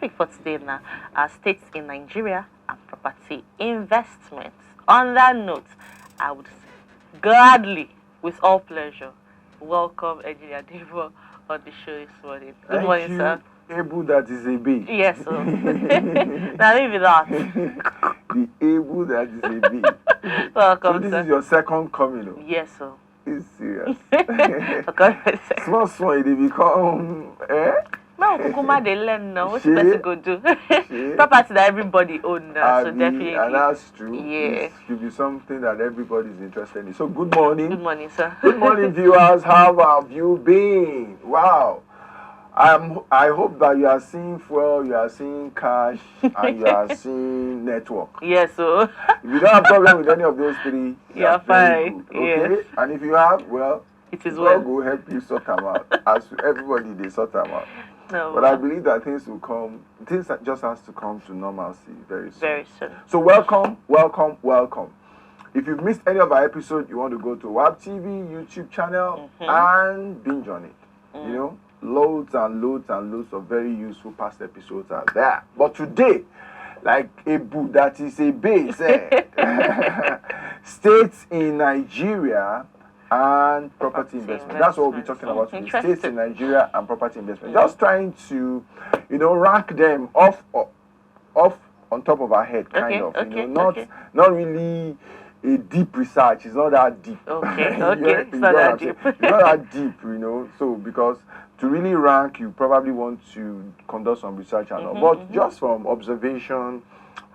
topic for today now are states in Nigeria and property investments. On that note, I would gladly, with all pleasure, welcome Engineer Debo on the show this morning. Good morning, sir. Able that is a bee. Yes, sir. Now leave it out. The able that is a bee. Welcome, so this sir. is your second coming, though. Yes, sir. It's serious. Small, they become, No, Kukuma, they learn now. What's the best go do? Property that everybody own now, so definitely. And that's true. Yeah. It should be something that everybody is interested in. So good morning. Good morning, sir. Good morning, viewers. How have you been? Wow. I hope that you are seeing fuel, you are seeing cash, and you are seeing network. Yes, so. If you don't have problem with any of those three, you're fine. Good, okay? Yes. And if you have, well, it is God will help you sort them out. As everybody, they sort them out. No, but I believe that things will come, things that just has to come to normalcy very soon. Very soon. So welcome, welcome, welcome. If you've missed any of our episodes, you want to go to WAP TV YouTube channel and binge on it. You know, loads and loads and loads of very useful past episodes are there. But today, like a book that is a base, states in Nigeria and property investment. That's what we'll be talking about today. States in Nigeria and property investment. Just trying to, rank them off on top of our head, kind of. Not really a deep research. It's not that deep. It's not that deep. It's not that deep, So because to really rank, you probably want to conduct some research and all. But just from observation,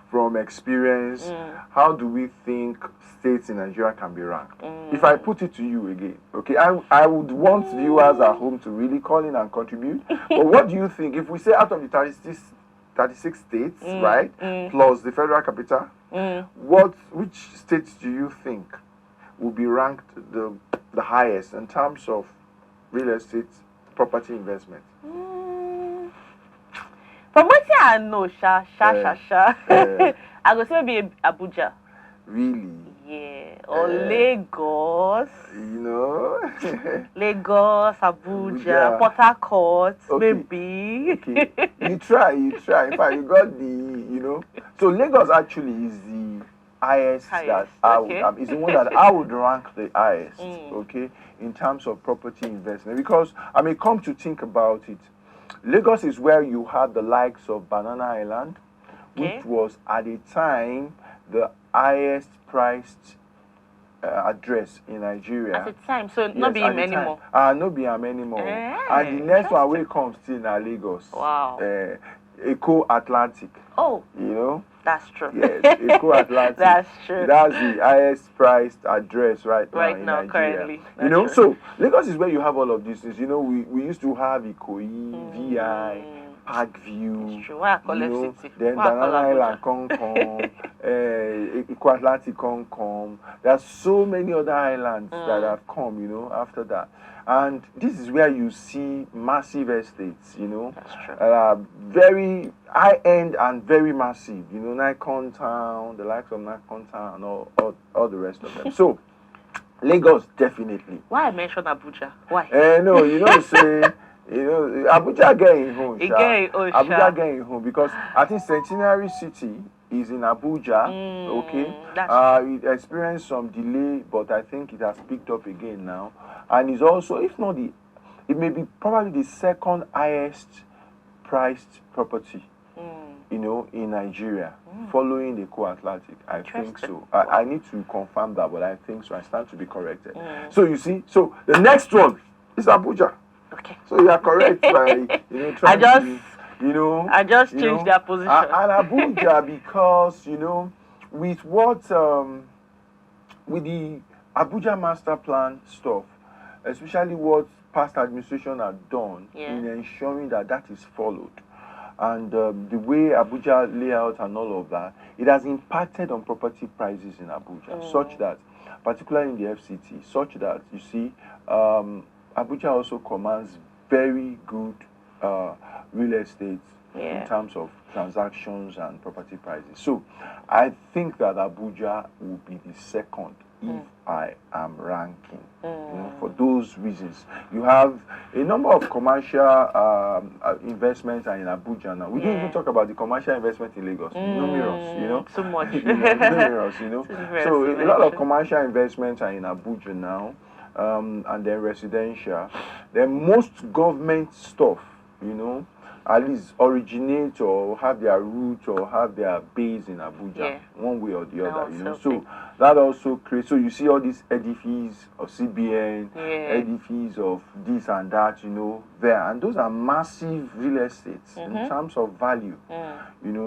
from experience, how do we think states in Nigeria can be ranked? If I put it to you again, okay, I would want viewers at home to really call in and contribute. But what do you think? If we say out of the 36 states, right, plus the federal capital, which states do you think will be ranked the highest in terms of real estate property investment? From what I know, I go say maybe Abuja. Really? Yeah. Or Lagos. Lagos, Abuja, Port Harcourt, maybe. Okay. You try. In fact, you got the, So Lagos actually is the highest. That I would, is the one that I would rank the highest, okay, in terms of property investment. Because, come to think about it, Lagos is where you had the likes of Banana Island, which was at the time the highest priced address in Nigeria. At the time, so not be him anymore. Not be him anymore. And the next one will come still in Lagos. Wow. Eco Atlantic. Oh. That's true. Yes, Eco Atlantic. That's true. That's the highest priced address right now in Nigeria. Currently. True. So Lagos is where you have all of these things. We used to have Ikoyi, VI, Parkview, then Banana Island, Concom, Eco Atlantic, Concom. There are so many other islands that have come, after that. And this is where you see massive estates, That's true. Very high-end and very massive, Nikon Town, the likes of Nikon Town, and all the rest of them. So, Lagos, definitely. Why I mention Abuja? Why? No, Abuja getting home. Abuja getting home because I think Centenary City is in Abuja, it experienced some delay, but I think it has picked up again now. And it's also, if not it may be probably the second highest priced property, in Nigeria, following the Co-Atlantic. I think so. I need to confirm that, but I think so. I stand to be corrected. So you see, the next one is Abuja. Okay. So you are correct by, trying I just changed their position. And Abuja, because, with what, with the Abuja master plan stuff, especially what past administration had done in ensuring that is followed, and the way Abuja layout and all of that, it has impacted on property prices in Abuja, such that, particularly in the FCT, such that, you see, Abuja also commands very good real estate in terms of transactions and property prices. So I think that Abuja will be the second if I am ranking. For those reasons, you have a number of commercial investments are in Abuja now. We didn't even talk about the commercial investment in Lagos. Numerous, So much. numerous, So a lot of mention. commercial investments are in Abuja now, and then residential. Then most government stuff, at least originate or have their root or have their base in Abuja, one way or the other, So that also creates, so you see all these edifices of CBN, edifices of this and that, there. And those are massive real estates in terms of value,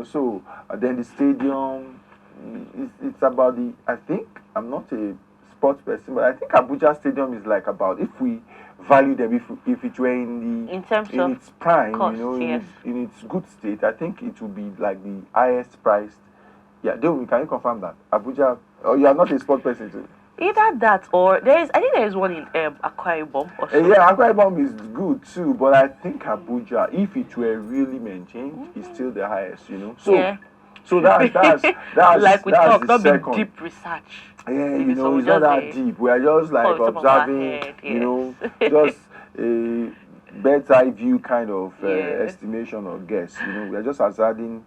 So then the stadium, it's about I think, I'm not a sports person, but I think Abuja Stadium is like about, if we value them, if it were in its prime, cost, in its good state, I think it would be like the highest priced. Yeah, Debo, can you confirm that Abuja? Oh, you are not a sports person too. Either that or I think there is one in Akwa Ibom or something. Yeah, Akwa Ibom is good too, but I think Abuja, if it were really maintained, is still the highest. So that's like we talk, the not second. Deep research. Yeah, it's not that deep. We are just like observing, just a bird's eye view kind of estimation or guess. We are just hazarding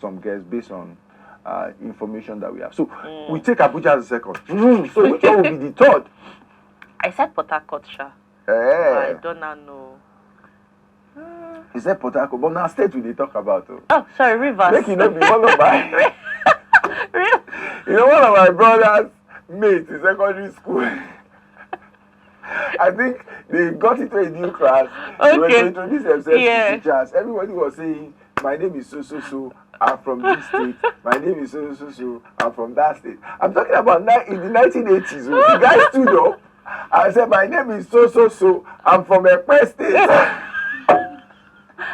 some guess based on information that we have. So we take Abuja as the second. So which one will be the third? I said Port Harcourt, Sha. I don't know. He said Port Harcourt, but now state we talk about. Oh, sorry, Rivers. Make it not be one of my. One of my brother's mates in secondary school. I think they got into a new class. They were to introduce themselves to teachers. Everybody was saying, "My name is so. I'm from this state. My name is so. I'm from that state." I'm talking about in the 1980s. The guy stood up and said, "My name is so. I'm from Ekpe State."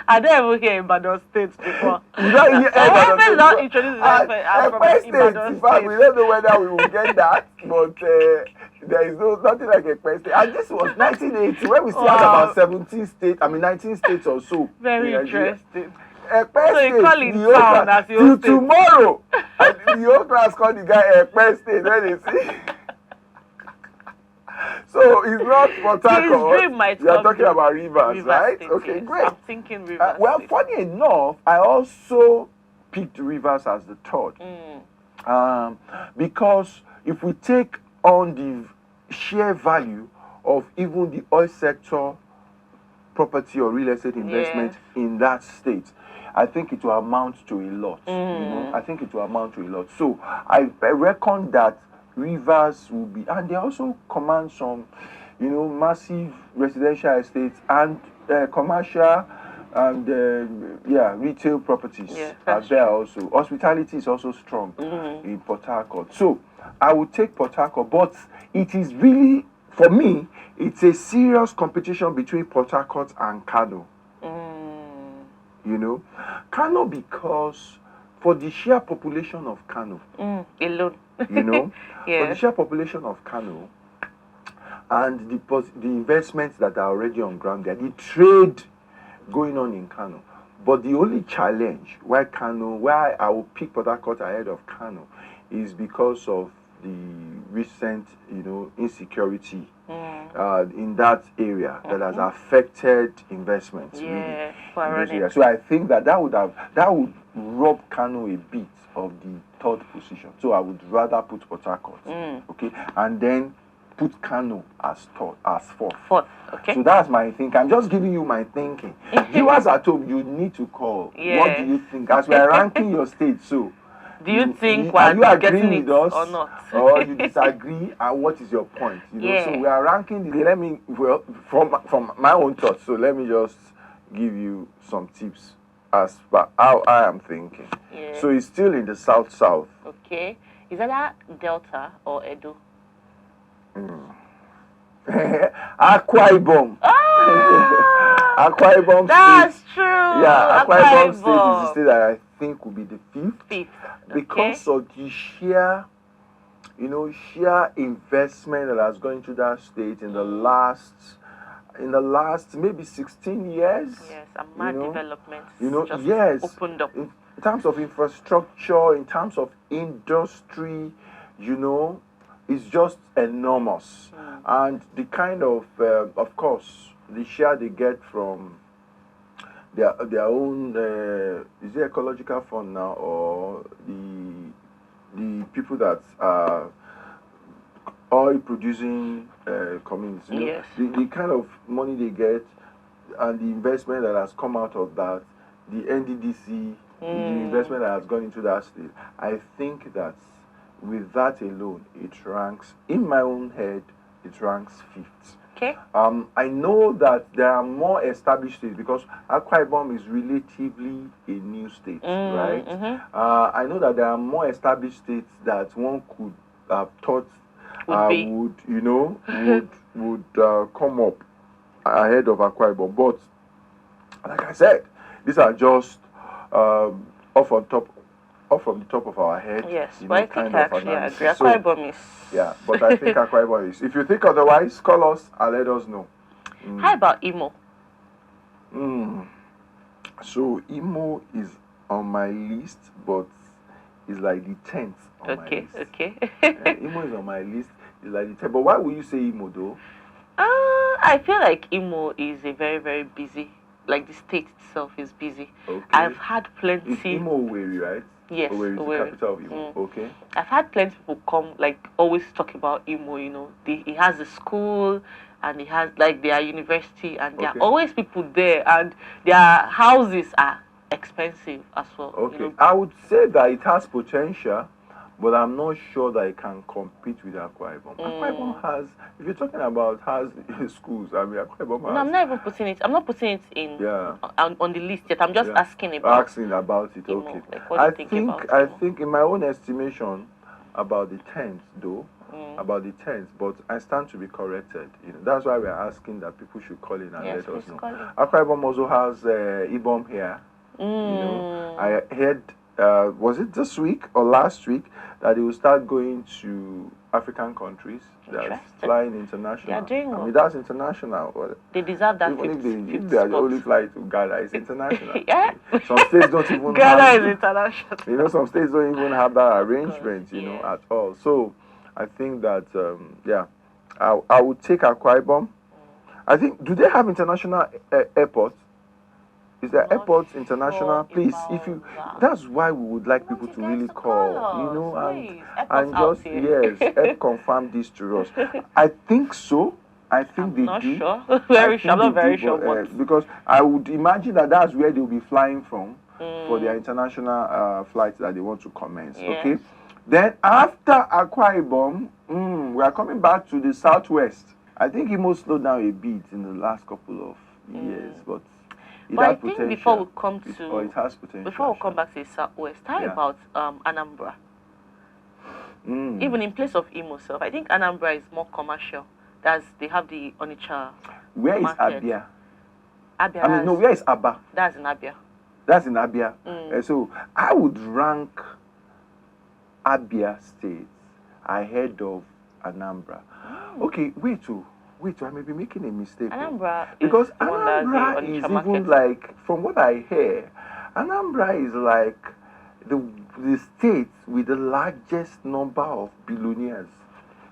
I never even hear Ibadan State before. You don't hear Ibadan State? Not introduced I'm from State. Ibadan In fact, State. we don't know whether we will get that, but there is nothing like Ekpe State. And this was 1980 when we still had about 17 states, 19 states or so. Very interesting. Ekpe So you call it town as your till state. tomorrow. And the whole class called the guy Ekpe State when they see. So it's not Port Harcourt. You are talking about rivers, right? State, okay, great. I'm thinking rivers. Well, funny enough, I also picked rivers as the third. Because if we take on the sheer value of even the oil sector property or real estate investment in that state, I think it will amount to a lot. I think it will amount to a lot. So I reckon that rivers will be, and they also command some, massive residential estates and commercial and retail properties are there also. Hospitality is also strong in Port Harcourt. So I would take Port Harcourt, but it is really, for me, it's a serious competition between Port Harcourt and Kano. Kano, because for the sheer population of Kano alone, for the sheer population of Kano and the investments that are already on ground there, the trade going on in Kano. But the only challenge why I will pick Port Harcourt ahead of Kano is because of the recent, insecurity in that area that has affected investments. So I think that would rob Kano a bit of the third position. So I would rather put Port Harcourt, okay, and then put Kano as fourth. Okay. So that's my thinking. I'm just giving you my thinking. Viewers at home, you need to call. What do you think? As we are ranking your state, so do you think are you getting agreeing with us or not? or you disagree? And what is your point? So we are ranking. From my own thoughts. So let me just give you some tips as per how I am thinking. So it's still in the south. Okay. Is that Delta or Edo? Akwa Ibom. Akwa Ibom That's State. true. Yeah, Akwa Ibom State is the state that I think will be the fifth. Because of the sheer investment that has gone into that state in the last maybe 16 years. Yes, and mad developments. Yes, opened up. In terms of infrastructure, in terms of industry, is just enormous, and the kind of course, the share they get from their own is it ecological fund now, or the people that are oil producing communities, you know, Yes. the kind of money they get and the investment that has come out of that, the NDDC, the investment that has gone into that state, I think that with that alone, it ranks, in my own head, it ranks fifth. Okay. I know that there are more established states because Akwa Ibom is relatively a new state, right? I know that there are more established states that one could have thought would, you know, would come up ahead of Akwa Ibom. But like I said, these are just off from the top of our head. Yes, you but know, I think kind I of actually analysis. agree. Akwa Ibom is. Yeah, but I think Akwa Ibom is. If you think otherwise, call us and let us know. How about Imo? So Imo is on my list, but it's like the 10th on my list. Okay. Imo is on my list. It's like the 10th. But why would you say Imo though? I feel like Imo is a very, very busy. Like the state itself is busy. Okay. I've had plenty. It's Imo Owerri, right? Yes, Owerri is Owerri. the capital of Imo. Okay. I've had plenty of people come, like, always talk about Imo, you know. He has a school, and he has, like, their university, and there are always people there, and their houses are expensive as well. Okay. You know? I would say that it has potential, but I'm not sure that it can compete with Akwa Ibom. Akwa Ibom has, if you're talking about has schools, I mean, Akwa Ibom has. No, I'm not even putting it. I'm not putting it in on the list yet. I'm just asking about. Asking about it. Imo. Okay. Like, what do you think about I Imo? think in my own estimation, about the 10th though. About the 10th, but I stand to be corrected. You know, that's why we're asking that people should call in and let us know. Akwa Ibom also has Ibom here. You know, I heard. Was it this week or last week that they will start going to African countries? That's flying international. They are doing well. I mean, that's international. They deserve that. Even if they are the only flight to Ghana, it's international. Yeah. Some states don't even Ghana is international. You know, some states don't even have that arrangement, you know, at all. So I think that, I would take Akwa Ibom. I think, do they have international airports? Is there airports international? Please, if you, that's why we would like people to really call, you know, and just help confirm this to us. I think so. I think they do. Sure. I'm not very sure. Because I would imagine that that's where they'll be flying from for their international flights that they want to commence. Okay. Then after Akwa Ibom, we are coming back to the southwest. I think it must slow down a bit in the last couple of years, but I think before we come to it has potential. Before we come back to the southwest, how about Anambra? Even in place of Imo self, I think Anambra is more commercial. They have the Onitsha. Where is Abia? Abia. I mean, no, where is Aba? That's in Abia. That's in Abia. So I would rank Abia State ahead of Anambra. Okay, wait, I may be making a mistake. Anambra because Anambra is even like, from what I hear, Anambra is like the state with the largest number of billionaires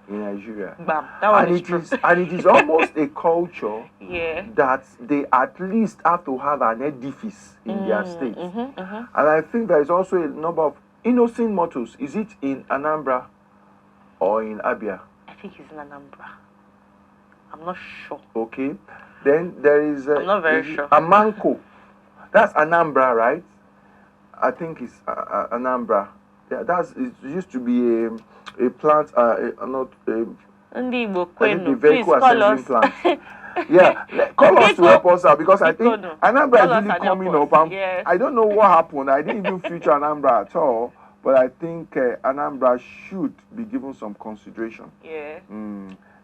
in Nigeria. And it is almost a culture that they at least have to have an edifice in their state. And I think there is also a number of innocent motors. Is it in Anambra or in Abia? I think it's in Anambra. I'm not sure. Okay. Then there is I'm not very sure. Amanko. That's Anambra, right? I think it's Anambra. Yeah, it used to be a plant, not a vehicle assembling plant. Yeah, call us to help us out, because I think Anambra is really coming up. I don't know what happened. I didn't even feature Anambra at all, but I think Anambra should be given some consideration. Yeah.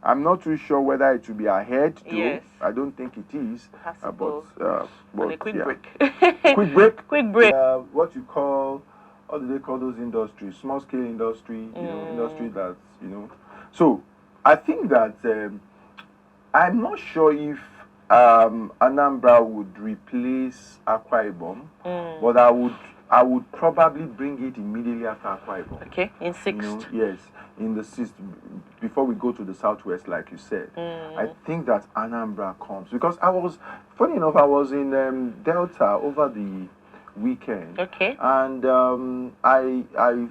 I'm not too sure whether it will be ahead too. Yes. I don't think it is. But a quick break. Quick break. Quick break. What do they call those industries? Small scale industry. You know, industry that's, you know. So I think that I'm not sure if Anambra would replace Akwa Ibom, but I would probably bring it immediately after Akwa Ibom. Okay, in sixth. You know, yes, in the sixth, before we go to the southwest, like you said. I think that Anambra comes because funny enough, I was in Delta over the weekend. Okay. And I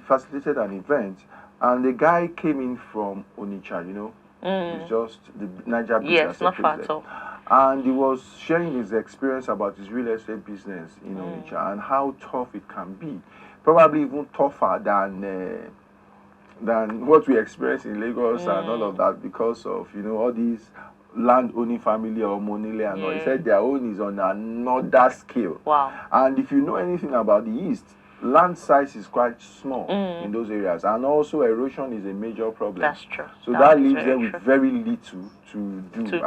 facilitated an event, and the guy came in from Onitsha, you know. It's just the Niger business. Yes, not far at all. And he was sharing his experience about his real estate business in Onitsha and how tough it can be. Probably even tougher than what we experience in Lagos and all of that, because of, you know, all these land owning family or Monile and all. He said their own is on another scale. Wow. And if you know anything about the East, land size is quite small in those areas, and also erosion is a major problem. That's true. So that leaves them with very little to do to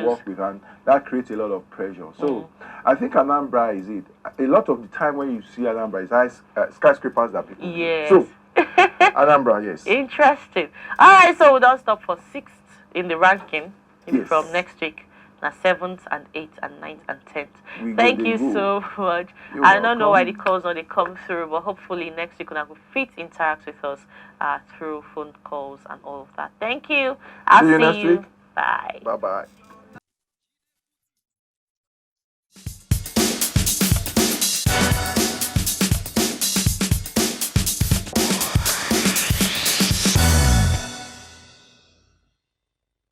work with, and that creates a lot of pressure. So I think Anambra is it. A lot of the time when you see Anambra, it's skyscrapers that people do. So Anambra, yes. Interesting. All right, so we don't stop for sixth in the ranking. Maybe from next week. Now 7th and 8th and 9th and 10th. Thank you so much. I don't know why the calls or they come through, but hopefully next week we'll fit interact with us through phone calls and all of that. Thank you. I'll see you next week. Bye. Bye-bye.